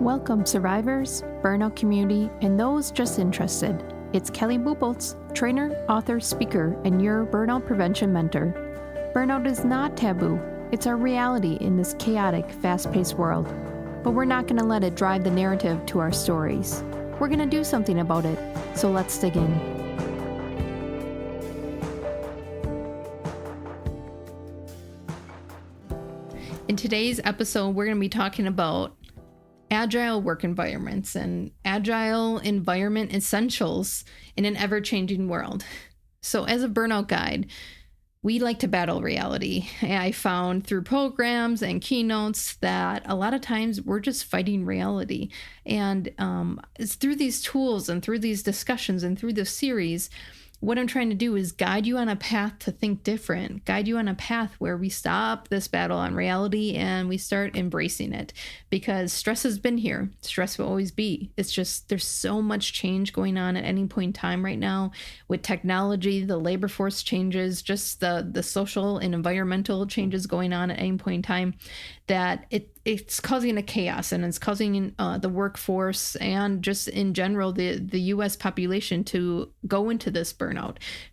Welcome, survivors, burnout community, and those just interested. It's Kelly Bubolz, trainer, author, speaker, and your burnout prevention mentor. Burnout is not taboo. It's our reality in this chaotic, fast-paced world. But we're not going to let it drive the narrative to our stories. We're going to do something about it. So let's dig in. In today's episode, we're going to be talking about agile work environments and agile environment essentials in an ever-changing world. So as a burnout guide, we like to battle reality. I found through programs and keynotes that a lot of times we're just fighting reality. And it's through these tools and through these discussions and through this series, what I'm trying to do is guide you on a path to think different, guide you on a path where we stop this battle on reality and we start embracing it, because stress has been here. Stress will always be. It's just there's so much change going on at any point in time right now with technology, the labor force changes, just the social and environmental changes going on at any point in time, that it's causing a chaos, and it's causing the workforce and just in general the U.S. population to go into this burnout.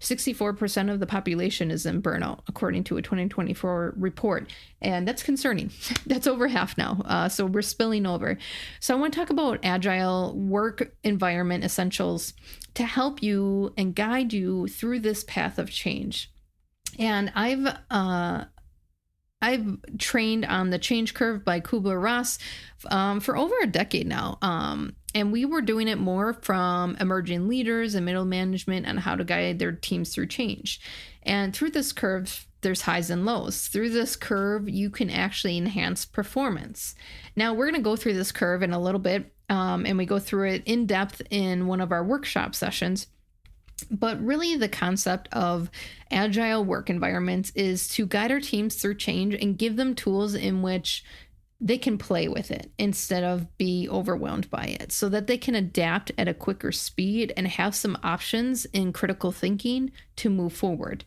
64% of the population is in burnout, according to a 2024 report, and that's concerning. That's over half now, so we're spilling over. So I want to talk about agile work environment essentials to help you and guide you through this path of change. And I've trained on the Change Curve by Kubler-Ross for over a decade now. And we were doing it more from emerging leaders and middle management on how to guide their teams through change. And through this curve, there's highs and lows. Through this curve, you can actually enhance performance. Now, we're going to go through this curve in a little bit, and we go through it in depth in one of our workshop sessions. But really, the concept of agile work environments is to guide our teams through change and give them tools in which they can play with it instead of be overwhelmed by it, so that they can adapt at a quicker speed and have some options in critical thinking to move forward.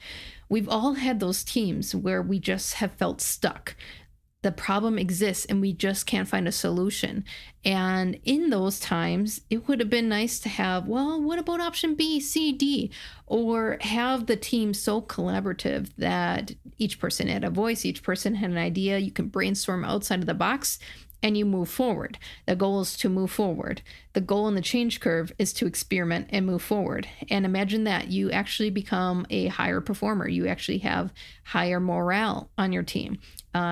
We've all had those teams where we just have felt stuck. The problem exists and we just can't find a solution. And in those times, it would have been nice to have, well, what about option B, C, D? Or have the team so collaborative that each person had a voice, each person had an idea. You can brainstorm outside of the box and you move forward. The goal is to move forward. The goal in the change curve is to experiment and move forward. And imagine that you actually become a higher performer. You actually have higher morale on your team.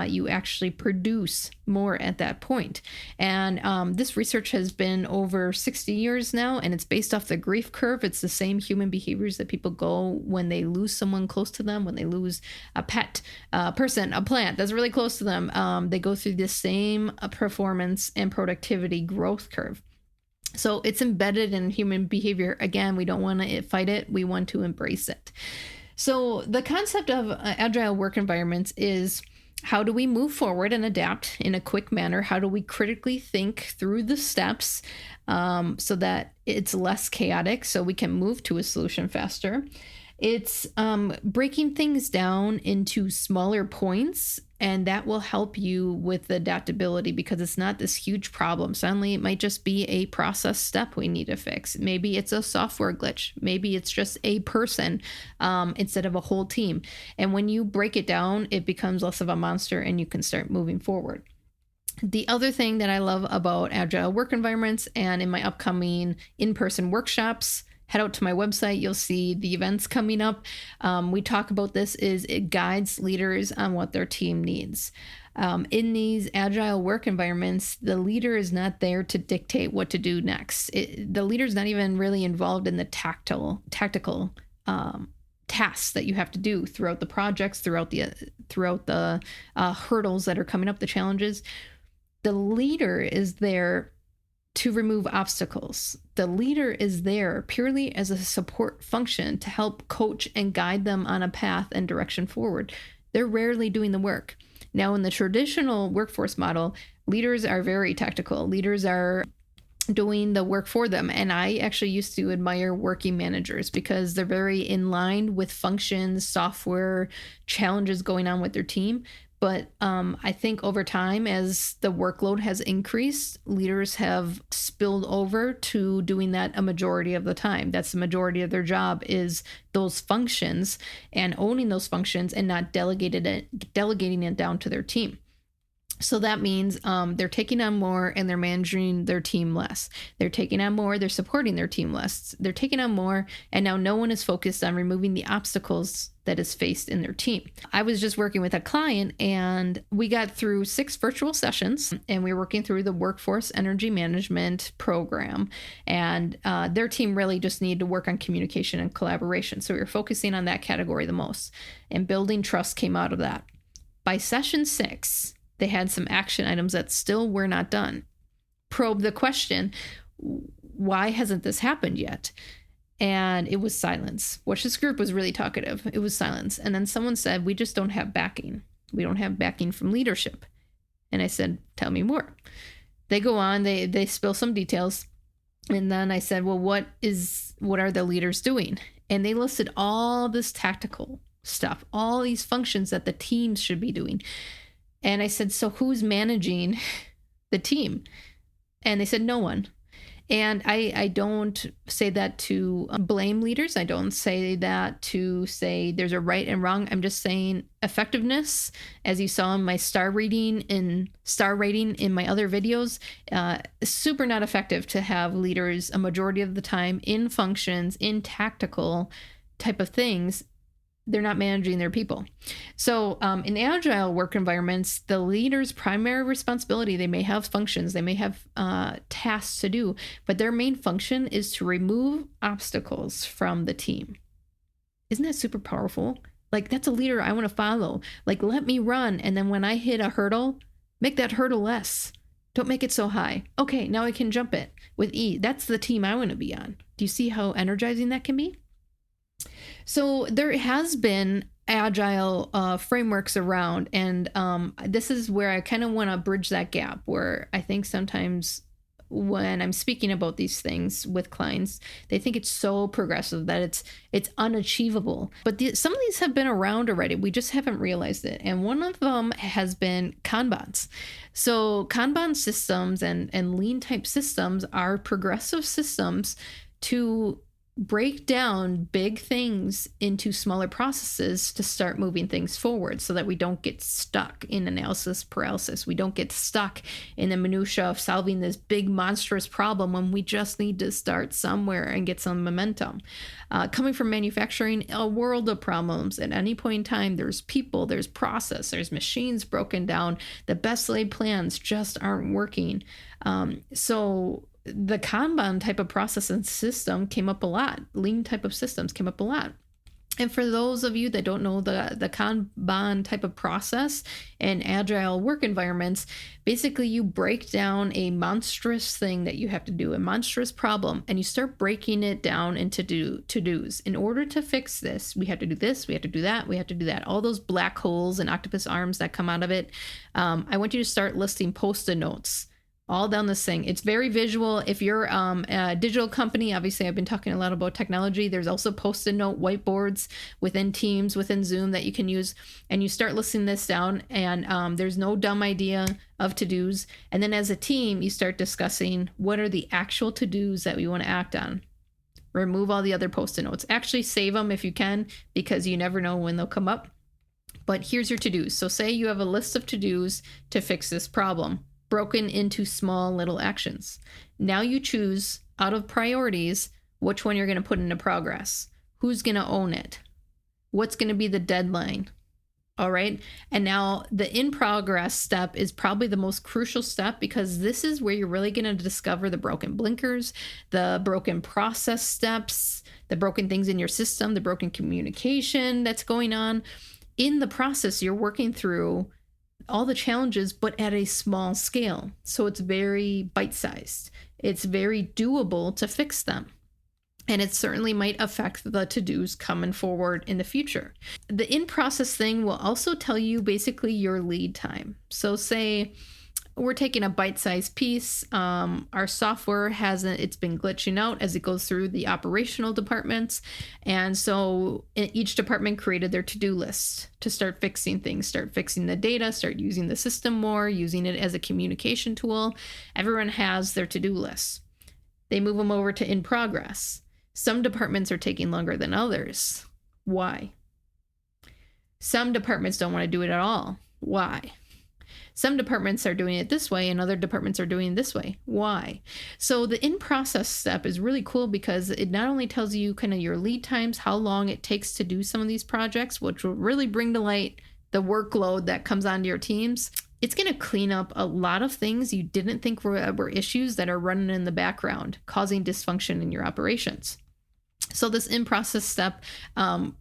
You actually produce more at that point. And this research has been over 60 years now, and it's based off the grief curve. It's the same human behaviors that people go when they lose someone close to them, when they lose a pet, a person, a plant that's really close to them. They go through the same performance and productivity growth curve. So it's embedded in human behavior. Again, we don't want to fight it. We want to embrace it. So the concept of agile work environments is, how do we move forward and adapt in a quick manner? How do we critically think through the steps so that it's less chaotic, so we can move to a solution faster? It's breaking things down into smaller points, and that will help you with the adaptability, because it's not this huge problem. Suddenly, it might just be a process step we need to fix. Maybe it's a software glitch. Maybe it's just a person instead of a whole team. And when you break it down, it becomes less of a monster and you can start moving forward. The other thing that I love about agile work environments, and in my upcoming in-person workshops, head out to my website, you'll see the events coming up. We talk about this, is it guides leaders on what their team needs. In these agile work environments, the leader is not there to dictate what to do next. The leader is not even really involved in the tactical tasks that you have to do throughout the projects, throughout the hurdles that are coming up, the challenges. The leader is there to remove obstacles. The leader is there purely as a support function to help coach and guide them on a path and direction forward. They're rarely doing the work. Now, in the traditional workforce model, leaders are very tactical. Leaders are doing the work for them. And I actually used to admire working managers because they're very in line with functions, software, challenges going on with their team. But I think over time, as the workload has increased, leaders have spilled over to doing that a majority of the time. That's the majority of their job, is those functions and owning those functions and not delegating it down to their team. So that means they're taking on more and they're managing their team less. They're taking on more, they're supporting their team less. They're taking on more, and now no one is focused on removing the obstacles that is faced in their team. I was just working with a client, and we got through 6 virtual sessions, and we were working through the workforce energy management program. And their team really just needed to work on communication and collaboration. So we were focusing on that category the most, and building trust came out of that. By session 6, they had some action items that still were not done. Probe the question, why hasn't this happened yet? And it was silence. Which this group was really talkative. It was silence. And then someone said, we just don't have backing. We don't have backing from leadership. And I said, tell me more. They go on, they spill some details. And then I said, well, what are the leaders doing? And they listed all this tactical stuff, all these functions that the teams should be doing. And I said, so who's managing the team? And they said, no one. And I don't say that to blame leaders. I don't say that to say there's a right and wrong. I'm just saying effectiveness, as you saw in my star rating in my other videos, super not effective to have leaders a majority of the time in functions, in tactical type of things. They're not managing their people. So in agile work environments, the leader's primary responsibility, they may have functions, they may have tasks to do, but their main function is to remove obstacles from the team. Isn't that super powerful? Like, that's a leader I want to follow. Like, let me run. And then when I hit a hurdle, make that hurdle less. Don't make it so high. Okay, now I can jump it with ease. That's the team I want to be on. Do you see how energizing that can be? So there has been agile frameworks around, and this is where I kind of want to bridge that gap, where I think sometimes when I'm speaking about these things with clients, they think it's so progressive that it's unachievable. But some of these have been around already. We just haven't realized it. And one of them has been Kanbans. So Kanban systems and lean type systems are progressive systems to break down big things into smaller processes to start moving things forward, so that we don't get stuck in analysis paralysis. We don't get stuck in the minutia of solving this big monstrous problem when we just need to start somewhere and get some momentum. Coming from manufacturing, a world of problems. At any point in time, there's people, there's process, there's machines broken down. The best laid plans just aren't working. So the Kanban type of process and system came up a lot. Lean type of systems came up a lot. And for those of you that don't know the Kanban type of process in agile work environments, basically you break down a monstrous thing that you have to do, a monstrous problem, and you start breaking it down into to-dos. In order to fix this, we have to do this, we have to do that, we have to do that. All those black holes and octopus arms that come out of it. I want you to start listing Post-it notes all down this thing. It's very visual. If you're a digital company, obviously I've been talking a lot about technology. There's also Post-it note whiteboards within Teams, within Zoom that you can use. And you start listing this down, and there's no dumb idea of to-dos. And then as a team, you start discussing what are the actual to-dos that we want to act on. Remove all the other Post-it notes. Actually save them if you can, because you never know when they'll come up. But here's your to-dos. So say you have a list of to-dos to fix this problem, broken into small little actions. Now you choose out of priorities which one you're going to put into progress. Who's going to own it? What's going to be the deadline? All right. And now the in progress step is probably the most crucial step, because this is where you're really going to discover the broken blinkers, the broken process steps, the broken things in your system, the broken communication that's going on. In the process, you're working through all the challenges, but at a small scale. So it's very bite-sized. It's very doable to fix them. And it certainly might affect the to-dos coming forward in the future. The in-process thing will also tell you basically your lead time. So say we're taking a bite-sized piece. Our software it's been glitching out as it goes through the operational departments. And so each department created their to-do list to start fixing things, start fixing the data, start using the system more, using it as a communication tool. Everyone has their to-do lists. They move them over to in progress. Some departments are taking longer than others. Why? Some departments don't want to do it at all. Why? Some departments are doing it this way and other departments are doing it this way. Why? So the in-process step is really cool because it not only tells you kind of your lead times, how long it takes to do some of these projects, which will really bring to light the workload that comes onto your teams. It's going to clean up a lot of things you didn't think were issues that are running in the background, causing dysfunction in your operations. So this in-process step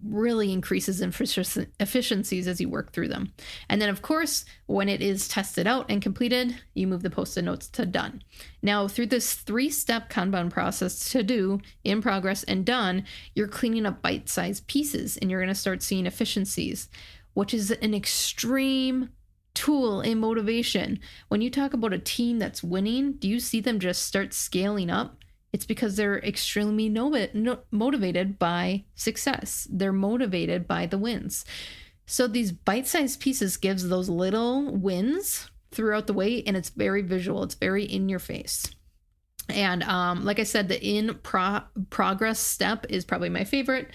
really increases efficiencies as you work through them. And then, of course, when it is tested out and completed, you move the Post-it notes to done. Now, through this 3-step Kanban process, to do, in progress, and done, you're cleaning up bite-sized pieces, and you're going to start seeing efficiencies, which is an extreme tool in motivation. When you talk about a team that's winning, do you see them just start scaling up? It's because they're extremely motivated by success. They're motivated by the wins. So these bite-sized pieces gives those little wins throughout the way, and it's very visual. It's very in your face. And like I said, the progress step is probably my favorite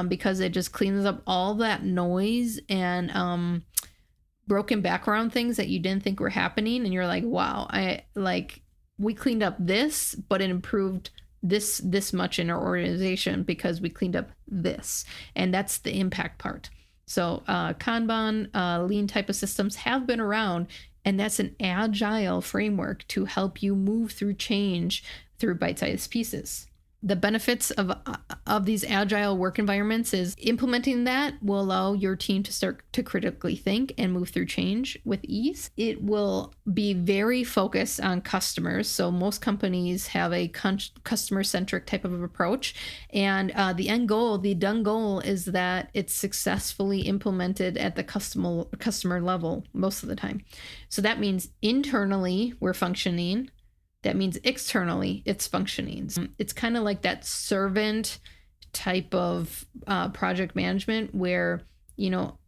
because it just cleans up all that noise and broken background things that you didn't think were happening. And you're like, wow, we cleaned up this, but it improved this much in our organization because we cleaned up this. And that's the impact part. So Kanban, lean type of systems have been around, and that's an agile framework to help you move through change through bite-sized pieces. The benefits of these agile work environments is implementing that will allow your team to start to critically think and move through change with ease. It will be very focused on customers. So most companies have a customer-centric type of approach. And the done goal is that it's successfully implemented at the customer level most of the time. So that means internally we're functioning. That means externally it's functioning. It's kind of like that servant type of project management where,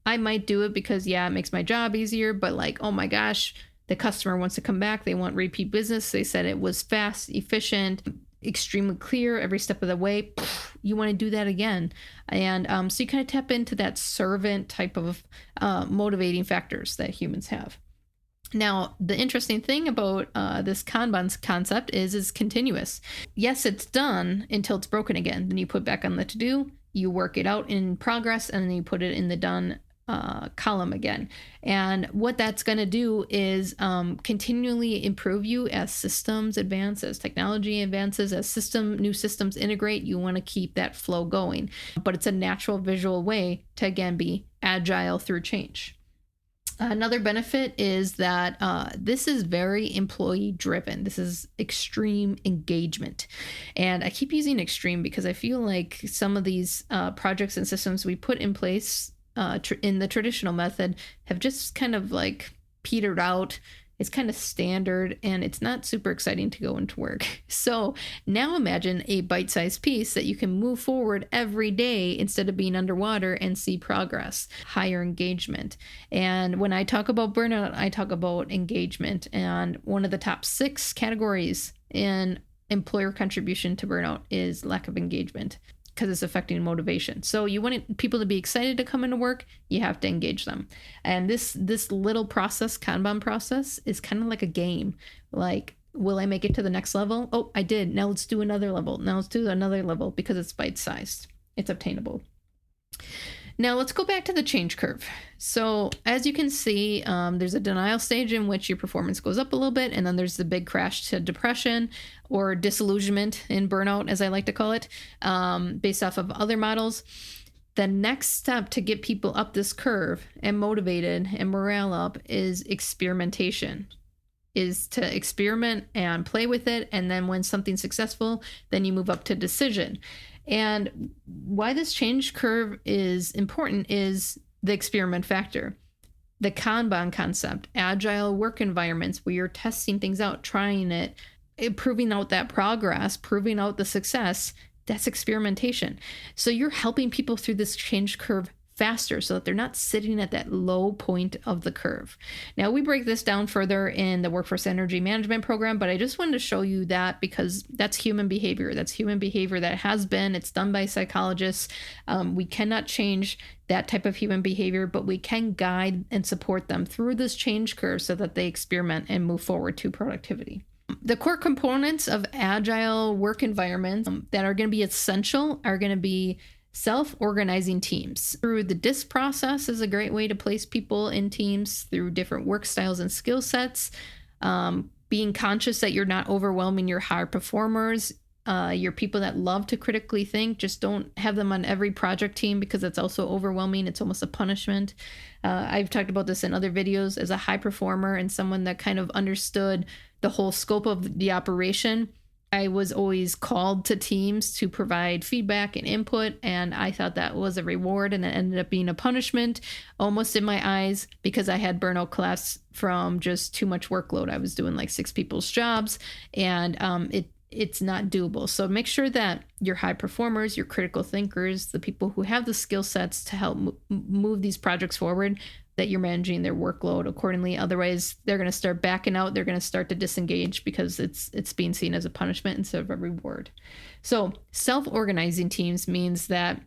I might do it because, it makes my job easier, but like, oh my gosh, the customer wants to come back. They want repeat business. They said it was fast, efficient, extremely clear every step of the way. You want to do that again. And so you kind of tap into that servant type of motivating factors that humans have. Now, the interesting thing about this Kanban concept is it's continuous. Yes, it's done until it's broken again. Then you put back on the to-do, you work it out in progress, and then you put it in the done column again. And what that's going to do is continually improve you as systems advance, as technology advances, as new systems integrate. You want to keep that flow going. But it's a natural visual way to, again, be agile through change. Another benefit is that this is very employee driven. This is extreme engagement. And I keep using extreme because I feel like some of these projects and systems we put in place in the traditional method have just kind of like petered out. It's kind of standard and it's not super exciting to go into work. So now imagine a bite-sized piece that you can move forward every day instead of being underwater and see progress, higher engagement. And when I talk about burnout, I talk about engagement. And one of the top 6 categories in employer contribution to burnout is lack of engagement, because it's affecting motivation. So you want people to be excited to come into work, you have to engage them. And this little process, Kanban process, is kind of like a game. Like, will I make it to the next level? Oh, I did. Now let's do another level. Now let's do another level because it's bite-sized. It's obtainable. Now let's go back to the change curve. So as you can see, there's a denial stage in which your performance goes up a little bit, and then there's the big crash to depression or disillusionment in burnout, as I like to call it, based off of other models. The next step to get people up this curve and motivated and morale up is experimentation, is to experiment and play with it. And then when something's successful, then you move up to decision. And why this change curve is important is the experiment factor. The Kanban concept, agile work environments where you're testing things out, trying it, proving out that progress, proving out the success, that's experimentation. So you're helping people through this change curve faster so that they're not sitting at that low point of the curve. Now, we break this down further in the Workforce Energy Management program, but I just wanted to show you that because that's human behavior. That's human behavior that has been. It's done by psychologists. We cannot change that type of human behavior, but we can guide and support them through this change curve so that they experiment and move forward to productivity. The core components of agile work environments that are going to be essential are going to be self-organizing teams. Through the DISC process is a great way to place people in teams through different work styles and skill sets. Being conscious that you're not overwhelming your high performers, your people that love to critically think. Just don't have them on every project team because it's also overwhelming. It's almost a punishment. I've talked about this in other videos. As a high performer and someone that kind of understood the whole scope of the operation, I was always called to teams to provide feedback and input, and I thought that was a reward, and it ended up being a punishment almost in my eyes because I had burnout collapse from just too much workload. I was doing like 6 people's jobs, and it's not doable. So make sure that your high performers, your critical thinkers, the people who have the skill sets to help move these projects forward, that you're managing their workload accordingly. Otherwise, they're going to start backing out. They're going to start to disengage because it's being seen as a punishment instead of a reward. So self-organizing teams means that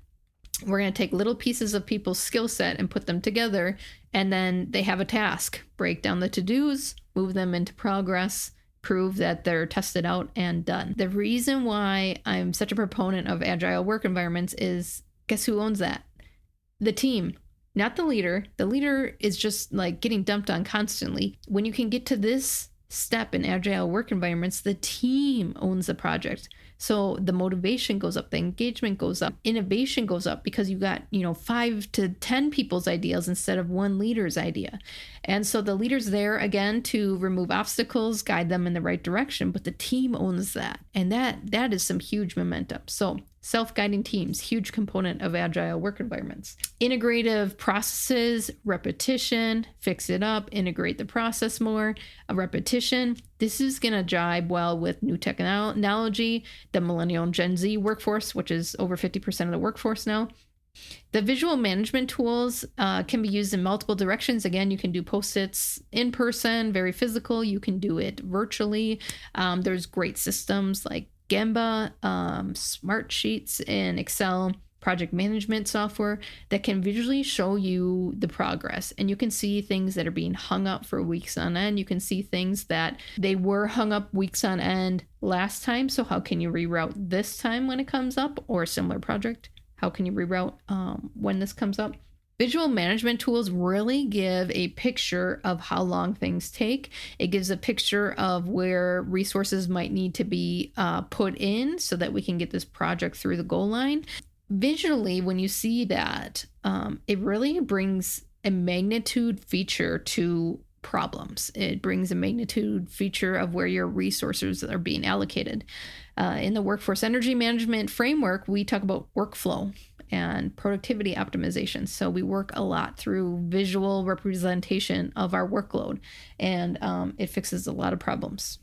we're going to take little pieces of people's skill set and put them together, and then they have a task. Break down the to-dos, move them into progress, prove that they're tested out and done. The reason why I'm such a proponent of agile work environments is, guess who owns that? The team. Not the leader. The leader is just like getting dumped on constantly. When you can get to this step in agile work environments, the team owns the project. So the motivation goes up, the engagement goes up, innovation goes up because you got, 5 to 10 people's ideas instead of one leader's idea. And so the leader's there again to remove obstacles, guide them in the right direction, but the team owns that. And that is some huge momentum. So self-guiding teams, huge component of agile work environments. Integrative processes, repetition, fix it up, integrate the process more, a repetition. This is going to jibe well with new technology, the millennial and Gen Z workforce, which is over 50% of the workforce now. The visual management tools can be used in multiple directions. Again, you can do Post-its in person, very physical. You can do it virtually. There's great systems like Gemba, Smart Sheets in Excel, project management software that can visually show you the progress. And you can see things that are being hung up for weeks on end. You can see things that they were hung up weeks on end last time. So how can you reroute this time when it comes up, or a similar project? How can you reroute when this comes up? Visual management tools really give a picture of how long things take. It gives a picture of where resources might need to be put in so that we can get this project through the goal line. Visually, when you see that, it really brings a magnitude feature to problems. It brings a magnitude feature of where your resources are being allocated. In the Workforce Energy Management framework, we talk about workflow and productivity optimization. So we work a lot through visual representation of our workload, and it fixes a lot of problems.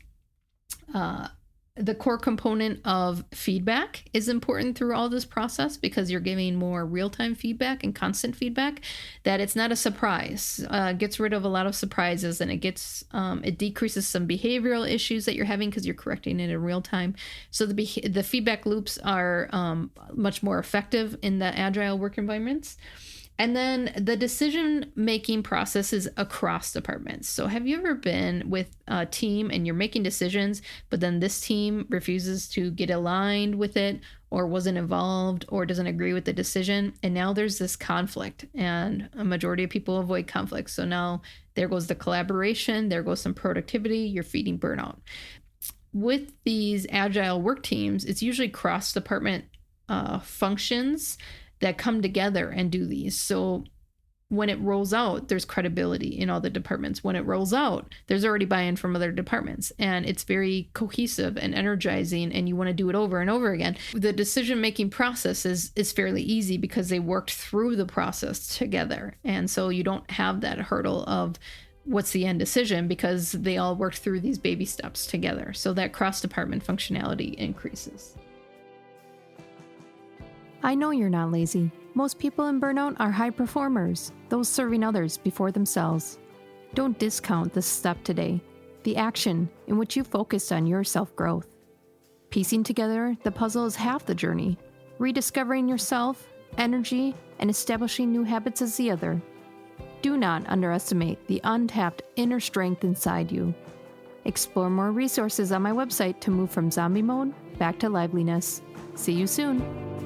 The core component of feedback is important through all this process because you're giving more real-time feedback and constant feedback, that it's not a surprise. Gets rid of a lot of surprises, and it decreases some behavioral issues that you're having because you're correcting it in real time. So the feedback loops are much more effective in the agile work environments. And then the decision-making process is across departments. So have you ever been with a team and you're making decisions, but then this team refuses to get aligned with it, or wasn't involved, or doesn't agree with the decision? And now there's this conflict, and a majority of people avoid conflict. So now there goes the collaboration, there goes some productivity, you're feeding burnout. With these agile work teams, it's usually cross-department functions that come together and do these. So when it rolls out, there's credibility in all the departments. When it rolls out, there's already buy-in from other departments, and it's very cohesive and energizing, and you want to do it over and over again. The decision-making process is fairly easy because they worked through the process together. And so you don't have that hurdle of what's the end decision because they all worked through these baby steps together. So that cross-department functionality increases. I know you're not lazy. Most people in burnout are high performers, those serving others before themselves. Don't discount this step today, the action in which you focused on your self-growth. Piecing together the puzzle is half the journey. Rediscovering yourself, energy, and establishing new habits is the other. Do not underestimate the untapped inner strength inside you. Explore more resources on my website to move from zombie mode back to liveliness. See you soon.